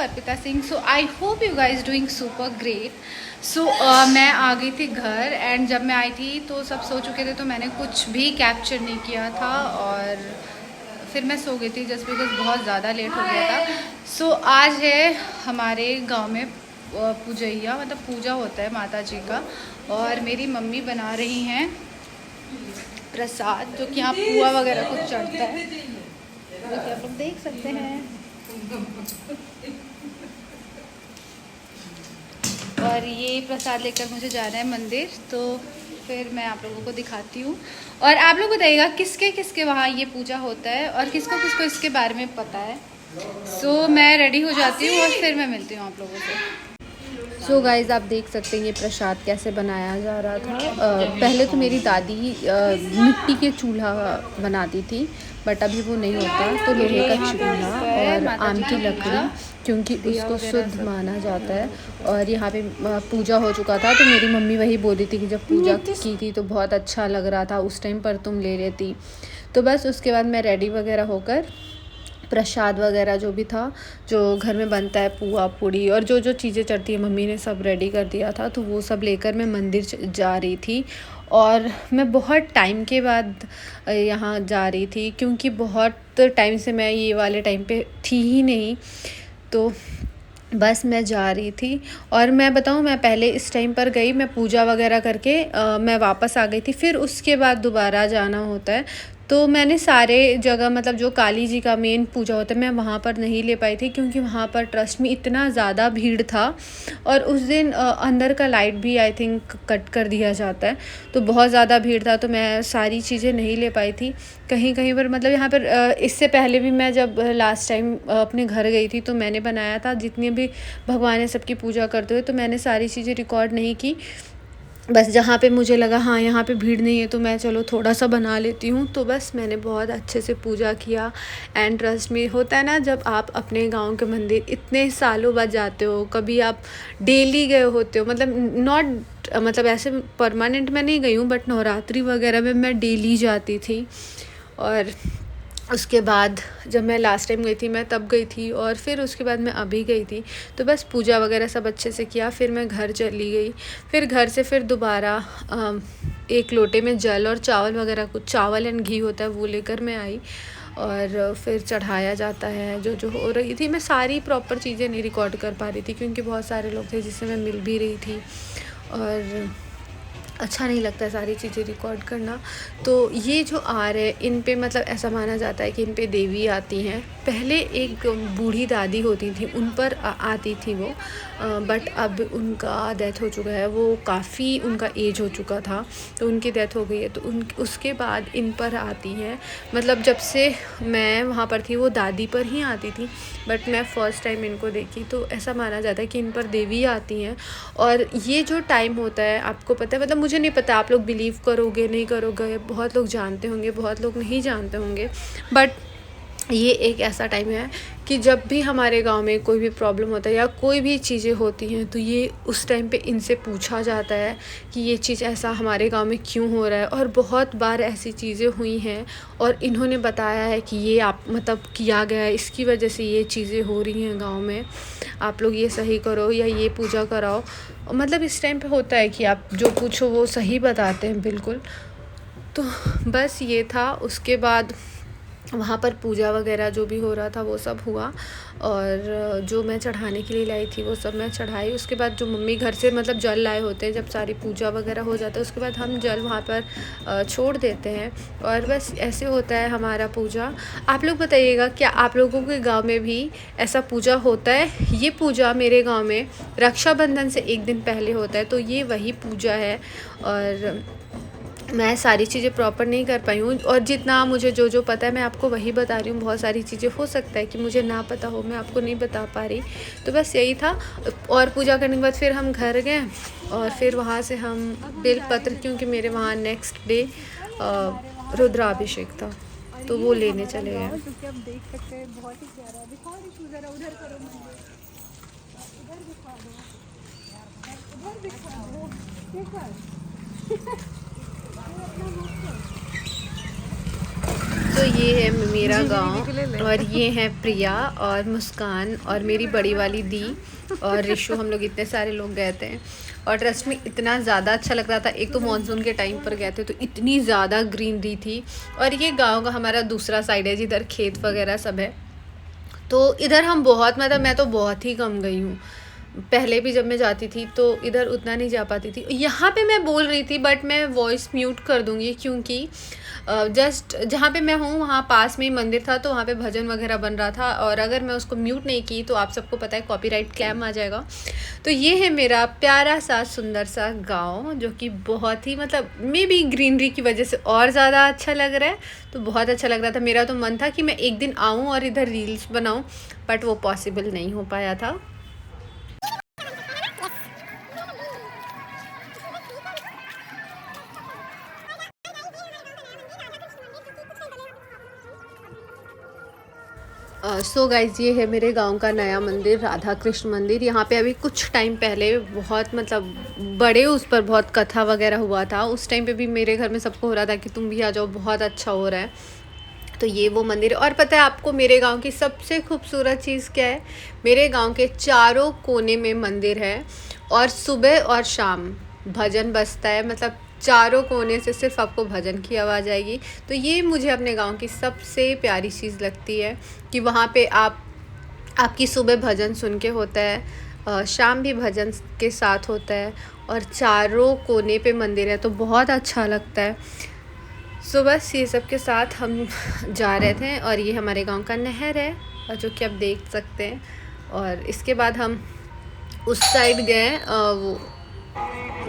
Arpita Singh. So I hope you guys doing super great. So मैं आ गई थी घर एंड जब मैं आई थी तो सब सो चुके थे, तो मैंने कुछ भी कैप्चर नहीं किया था और फिर मैं सो गई थी जस्ट बिकॉज बहुत ज़्यादा लेट हो गया था। सो आज है हमारे गांव में पूजैया, मतलब पूजा होता है माता जी का, और मेरी मम्मी बना रही हैं प्रसाद, जो कि यहाँ पुआ वगैरह कुछ चढ़ता है, जो कि आप लोग देख सकते हैं। और ये प्रसाद लेकर मुझे जाना है मंदिर, तो फिर मैं आप लोगों को दिखाती हूँ। और आप लोग बताइएगा किसके किसके वहाँ ये पूजा होता है और किसको किसको इसके बारे में पता है। सो मैं रेडी हो जाती हूँ और फिर मैं मिलती हूँ आप लोगों से। सो गाइज़, आप देख सकते हैं ये प्रसाद कैसे बनाया जा रहा था। पहले तो मेरी दादी मिट्टी के चूल्हा बनाती थी, बट अभी वो नहीं होता, तो लोहे का चूल्हा और आम की लकड़ी, क्योंकि उसको शुद्ध माना जाता है। और यहाँ पे पूजा हो चुका था, तो मेरी मम्मी वही बोल रही थी कि जब पूजा की थी तो बहुत अच्छा लग रहा था, उस टाइम पर तुम ले लेती। तो बस उसके बाद मैं रेडी वगैरह होकर प्रसाद वगैरह जो भी था, जो घर में बनता है, पुआ पूड़ी और जो जो चीज़ें चढ़ती है, मम्मी ने सब रेडी कर दिया था। तो वो सब लेकर मैं मंदिर जा रही थी। और मैं बहुत टाइम के बाद यहाँ जा रही थी, क्योंकि बहुत टाइम से मैं ये वाले टाइम पे थी ही नहीं, तो बस मैं जा रही थी। और मैं बताऊँ, मैं पहले इस टाइम पर गई, मैं पूजा वगैरह करके मैं वापस आ गई थी। फिर उसके बाद दोबारा जाना होता है, तो मैंने सारे जगह, मतलब जो काली जी का मेन पूजा होता है, मैं वहाँ पर नहीं ले पाई थी, क्योंकि वहाँ पर ट्रस्ट में इतना ज़्यादा भीड़ था। और उस दिन अंदर का लाइट भी आई थिंक कट कर दिया जाता है, तो बहुत ज़्यादा भीड़ था, तो मैं सारी चीज़ें नहीं ले पाई थी। कहीं कहीं पर, मतलब यहाँ पर इससे पहले भी मैं जब लास्ट टाइम अपने घर गई थी, तो मैंने बनाया था, जितने भी भगवान है सबकी पूजा करते हुए, तो मैंने सारी चीज़ें रिकॉर्ड नहीं की। बस जहाँ पे मुझे लगा हाँ यहाँ पे भीड़ नहीं है, तो मैं चलो थोड़ा सा बना लेती हूँ, तो बस मैंने बहुत अच्छे से पूजा किया। एंड ट्रस्ट में होता है ना, जब आप अपने गांव के मंदिर इतने सालों बाद जाते हो, कभी आप डेली गए होते हो, मतलब ऐसे परमानेंट मैं नहीं गई हूँ, बट नवरात्रि वगैरह में मैं डेली जाती थी। और उसके बाद जब मैं लास्ट टाइम गई थी, मैं तब गई थी, और फिर उसके बाद मैं अभी गई थी। तो बस पूजा वगैरह सब अच्छे से किया, फिर मैं घर चली गई। फिर घर से फिर दोबारा एक लोटे में जल और चावल वगैरह, कुछ चावल एंड घी होता है, वो लेकर मैं आई। और फिर चढ़ाया जाता है जो जो हो रही थी। मैं सारी प्रॉपर चीज़ें नहीं रिकॉर्ड कर पा रही थी, क्योंकि बहुत सारे लोग थे जिससे मैं मिल भी रही थी, और अच्छा नहीं लगता है सारी चीज़ें रिकॉर्ड करना। तो ये जो आर है, इन पे मतलब ऐसा माना जाता है कि इन पे देवी आती हैं। पहले एक बूढ़ी दादी होती थी, उन पर आती थी वो, बट अब उनका डेथ हो चुका है, वो काफ़ी उनका एज हो चुका था, तो उनकी डेथ हो गई है। तो उसके बाद इन पर आती हैं। मतलब जब से मैं वहाँ पर थी, वो दादी पर ही आती थी, बट मैं फ़र्स्ट टाइम इनको देखी, तो ऐसा माना जाता है कि इन पर देवी आती हैं। और ये जो टाइम होता है, आपको पता है, मतलब मुझे नहीं पता आप लोग बिलीव करोगे नहीं करोगे, बहुत लोग जानते होंगे, बहुत लोग नहीं जानते होंगे, बट ये एक ऐसा टाइम है कि जब भी हमारे गांव में कोई भी प्रॉब्लम होता है या कोई भी चीज़ें होती हैं, तो ये उस टाइम पे इनसे पूछा जाता है कि ये चीज़ ऐसा हमारे गांव में क्यों हो रहा है। और बहुत बार ऐसी चीज़ें हुई हैं और इन्होंने बताया है कि ये आप मतलब किया गया है, इसकी वजह से ये चीज़ें हो रही हैं गाँव में, आप लोग ये सही करो या ये पूजा कराओ। मतलब इस टाइम पे होता है कि आप जो पूछो वो सही बताते हैं बिल्कुल। तो बस ये था। उसके बाद वहाँ पर पूजा वगैरह जो भी हो रहा था वो सब हुआ, और जो मैं चढ़ाने के लिए लाई थी वो सब मैं चढ़ाई। उसके बाद जो मम्मी घर से मतलब जल लाए होते हैं, जब सारी पूजा वगैरह हो जाता है, उसके बाद हम जल वहाँ पर छोड़ देते हैं, और बस ऐसे होता है हमारा पूजा। आप लोग बताइएगा, क्या आप लोगों के गांव में भी ऐसा पूजा होता है? ये पूजा मेरे गांव में रक्षाबंधन से एक दिन पहले होता है, तो ये वही पूजा है। और मैं सारी चीज़ें प्रॉपर नहीं कर पाई हूँ, और जितना मुझे जो जो पता है मैं आपको वही बता रही हूँ। बहुत सारी चीज़ें हो सकता है कि मुझे ना पता हो, मैं आपको नहीं बता पा रही। तो बस यही था। और पूजा करने के बाद फिर हम घर गए, और फिर वहाँ से हम बेलपत्र, क्योंकि मेरे वहाँ नेक्स्ट डे रुद्राभिषेक था, तो वो लेने चले गए। क्योंकि आप देख सकते हैं बहुत ही प्यारा। दिखाओ रिशू जरा, उधर करो मंदिर, उधर दिखा दो, उधर दिखा दो, देखो तो ये है मेरा गांव और ये है प्रिया और मुस्कान और मेरी बड़ी वाली दी और रिशु। हम लोग इतने सारे लोग गए थे और ट्रस्ट में इतना ज़्यादा अच्छा लग रहा था। एक तो मानसून के टाइम पर गए थे तो इतनी ज़्यादा ग्रीनरी थी। और ये गांव का हमारा दूसरा साइड है जिधर खेत वगैरह सब है। तो इधर हम बहुत मतलब मैं तो बहुत ही कम गई हूँ। पहले भी जब मैं जाती थी तो इधर उतना नहीं जा पाती थी। यहाँ पे मैं बोल रही थी बट मैं वॉइस म्यूट कर दूँगी क्योंकि जस्ट जहाँ पे मैं हूँ वहाँ पास में ही मंदिर था तो वहाँ पे भजन वगैरह बन रहा था और अगर मैं उसको म्यूट नहीं की तो आप सबको पता है कॉपीराइट क्लेम आ जाएगा। तो ये है मेरा प्यारा सा सुंदर सा गांव जो कि बहुत ही मतलब मे बी ग्रीनरी की वजह से और ज़्यादा अच्छा लग रहा है। तो बहुत अच्छा लग रहा था। मेरा तो मन था कि मैं एक दिन आऊँ और इधर रील्स बनाऊँ बट वो पॉसिबल नहीं हो पाया था। सो गाइज ये है मेरे गांव का नया मंदिर राधा कृष्ण मंदिर। यहाँ पे अभी कुछ टाइम पहले बहुत मतलब बड़े उस पर बहुत कथा वगैरह हुआ था। उस टाइम पे भी मेरे घर में सबको हो रहा था कि तुम भी आ जाओ, बहुत अच्छा हो रहा है। तो ये वो मंदिर है। और पता है आपको मेरे गांव की सबसे खूबसूरत चीज़ क्या है? मेरे गांव के चारों कोने में मंदिर है और सुबह और शाम भजन बजता है। मतलब चारों कोने से सिर्फ आपको भजन की आवाज़ आएगी। तो ये मुझे अपने गांव की सबसे प्यारी चीज़ लगती है कि वहाँ पे आपकी सुबह भजन सुन के होता है, शाम भी भजन के साथ होता है और चारों कोने पे मंदिर है तो बहुत अच्छा लगता है। सो बस ये सब के साथ हम जा रहे थे और ये हमारे गांव का नहर है और जो कि आप देख सकते हैं। और इसके बाद हम उस साइड गए वो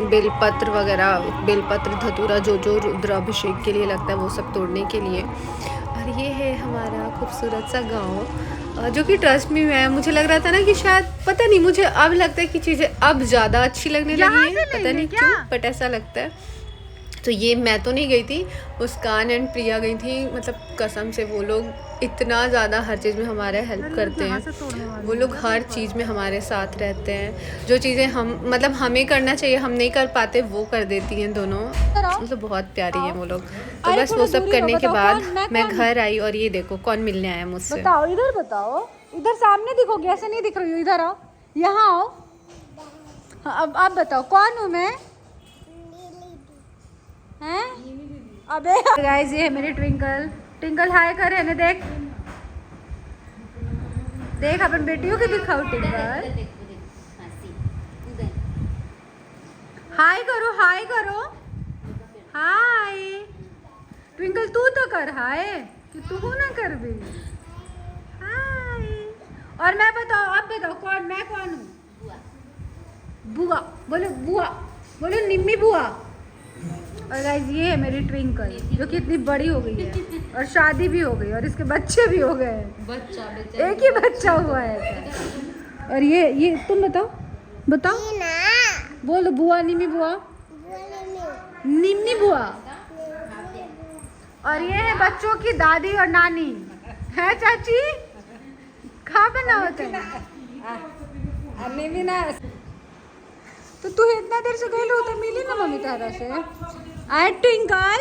बेलपत्र वगैरह, बेलपत्र धतूरा जो रुद्राभिषेक के लिए लगता है वो सब तोड़ने के लिए। और ये है हमारा खूबसूरत सा गांव जो कि ट्रस्ट में है। मुझे लग रहा था ना कि शायद पता नहीं, मुझे अब लगता है कि चीज़ें अब ज़्यादा अच्छी लगने लगी है, पता नहीं क्यों बट ऐसा लगता है। तो ये मैं तो नहीं गई थी, मुस्कान एंड प्रिया गई थी। मतलब कसम से वो लोग इतना ज़्यादा हर चीज़ में हमारे हेल्प करते हैं। वो लोग हर चीज़ में हमारे साथ रहते हैं। जो चीज़ें हम मतलब हमें करना चाहिए हम नहीं कर पाते वो कर देती हैं दोनों। मतलब बहुत प्यारी है वो लोग। तो बस वो सब करने के बाद मैं घर आई और ये देखो कौन मिलने आया मुझसे। बताओ इधर, बताओ इधर सामने दिखोगे, ऐसे नहीं दिख रही हो। इधर आओ, यहाँ आओ। अब आप बताओ कौन हूँ मैं? हैं? अबे गाइस ये है मेरी ट्विंकल। ट्विंकल हाय कर है ना, देख देख अपन बेटियों की दिखाओ। ट्विंकल हाय करो, हाय करो, हाय। ट्विंकल तू तो कर हाय, कि तू ना कर भी हाय। और मैं बताओ, आप बताओ कौन, मैं कौन हूँ? बुआ बोलो, बुआ बोलो, निम्मी बुआ। और गाइस ये है मेरी ट्विंकल जो कि इतनी बड़ी हो गई है और शादी भी हो गई और इसके बच्चे भी हो गए। एक ही बच्चा हुआ है। और ये तुम बताओ, बताओ बोलो बुआ, निम्मी बुआ, निम्मी बुआ। और ये है बच्चों की दादी और नानी है। चाची खा बना होता है निम्मी ना। तो तू इतना देर से गई तो मिली ना मम्मी तारा से? आए ट्विंकल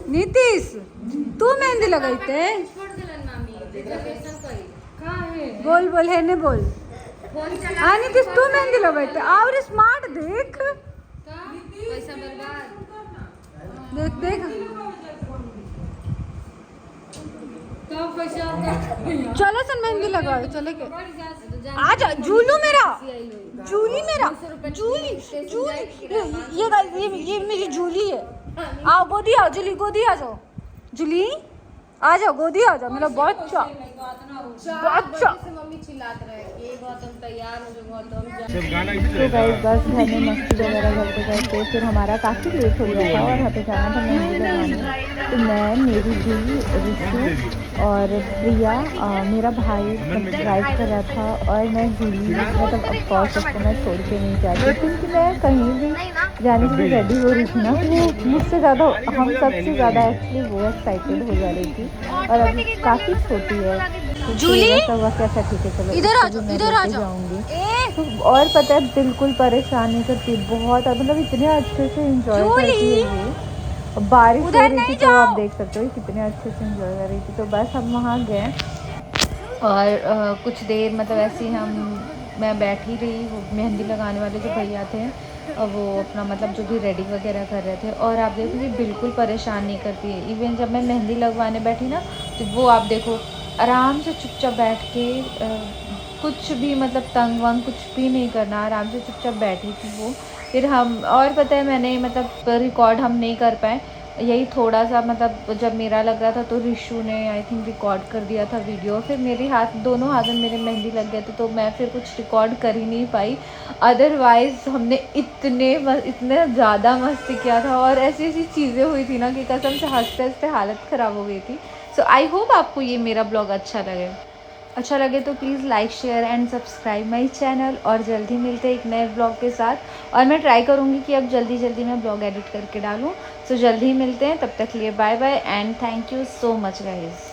नीतीश तू मेहंदी लगाई थे? बोल बोल है ने बोल। हाँ नीतीश तू मेहंदी लगाई थे और स्मार्ट देख देख देख। चलो सन मेहंदी लगाओ, चले के आजा। झूलू मेरा, झूली मेरा, झूली झूली। ये मेरी झूली है। आओ गोदी आओ, झूली गोदी आ जाओ, झूली आ जाओ, गोदी आ जाओ मेरा बच्चा बच्चा। तो गाइस बस घर में मस्ती वगैरह करते करते फिर हमारा काफ़ी लेट हो गया था और यहाँ पे जाना था मेहंदी लगाने। तो मैं, मेरी दी, रिशु और प्रिया, मेरा भाई मतलब ड्राइव कर रहा था और मैं जूली मतलब ऑफकोर्स उसको मैं छोड़ के नहीं जाती क्योंकि मैं कहीं भी जाने के लिए रेडी हो रही थी ना। वो मुझसे ज़्यादा, हम सबसे ज़्यादा एक्चुअली वो एक्साइटेड हो जा रही थी और अभी काफ़ी छोटी है। जूली कैसा ठीक है, चलो इधर आ जाओ, इधर आ जाऊंगी। और पता है बिल्कुल परेशान नहीं करती, बहुत मतलब इतने अच्छे से एंजॉय करती है ये। बारिश हो उधर रही नहीं थी, तो आप जाओ। देख सकते हो कितने अच्छे से एंजॉय कर रही थी। तो बस हम वहाँ गए और कुछ देर मतलब ऐसे ही मैं बैठी रही। वो मेहंदी लगाने वाले जो भैया थे और वो अपना मतलब जो भी रेडी वगैरह कर रहे थे। और आप देखो ये बिल्कुल परेशान नहीं करती है। इवन जब मैं मेहंदी लगवाने बैठी ना, तो वो आप देखो आराम से चुपचाप बैठ के कुछ भी मतलब तंग वंग कुछ भी नहीं करना, आराम से चुपचाप बैठी थी वो। फिर हम और पता है मैंने मतलब रिकॉर्ड हम नहीं कर पाए, यही थोड़ा सा मतलब जब मेरा लग रहा था तो रिशु ने आई थिंक रिकॉर्ड कर दिया था वीडियो। फिर मेरे दोनों हाथ में मेरे मेहंदी लग गए थे, तो मैं फिर कुछ रिकॉर्ड कर ही नहीं पाई। अदरवाइज़ हमने इतने ज़्यादा मस्ती किया था और ऐसी ऐसी चीज़ें हुई थी ना कि कसम से हंसते हंसते हालत ख़राब हो गई थी। सो आई होप आपको ये मेरा ब्लॉग अच्छा लगे तो please like share and subscribe my channel. और जल्दी मिलते हैं एक नए ब्लॉग के साथ। और मैं ट्राई करूँगी कि अब जल्दी मैं ब्लॉग एडिट करके डालूँ। सो जल्दी ही मिलते हैं, तब तक लिए bye bye and thank you so much guys.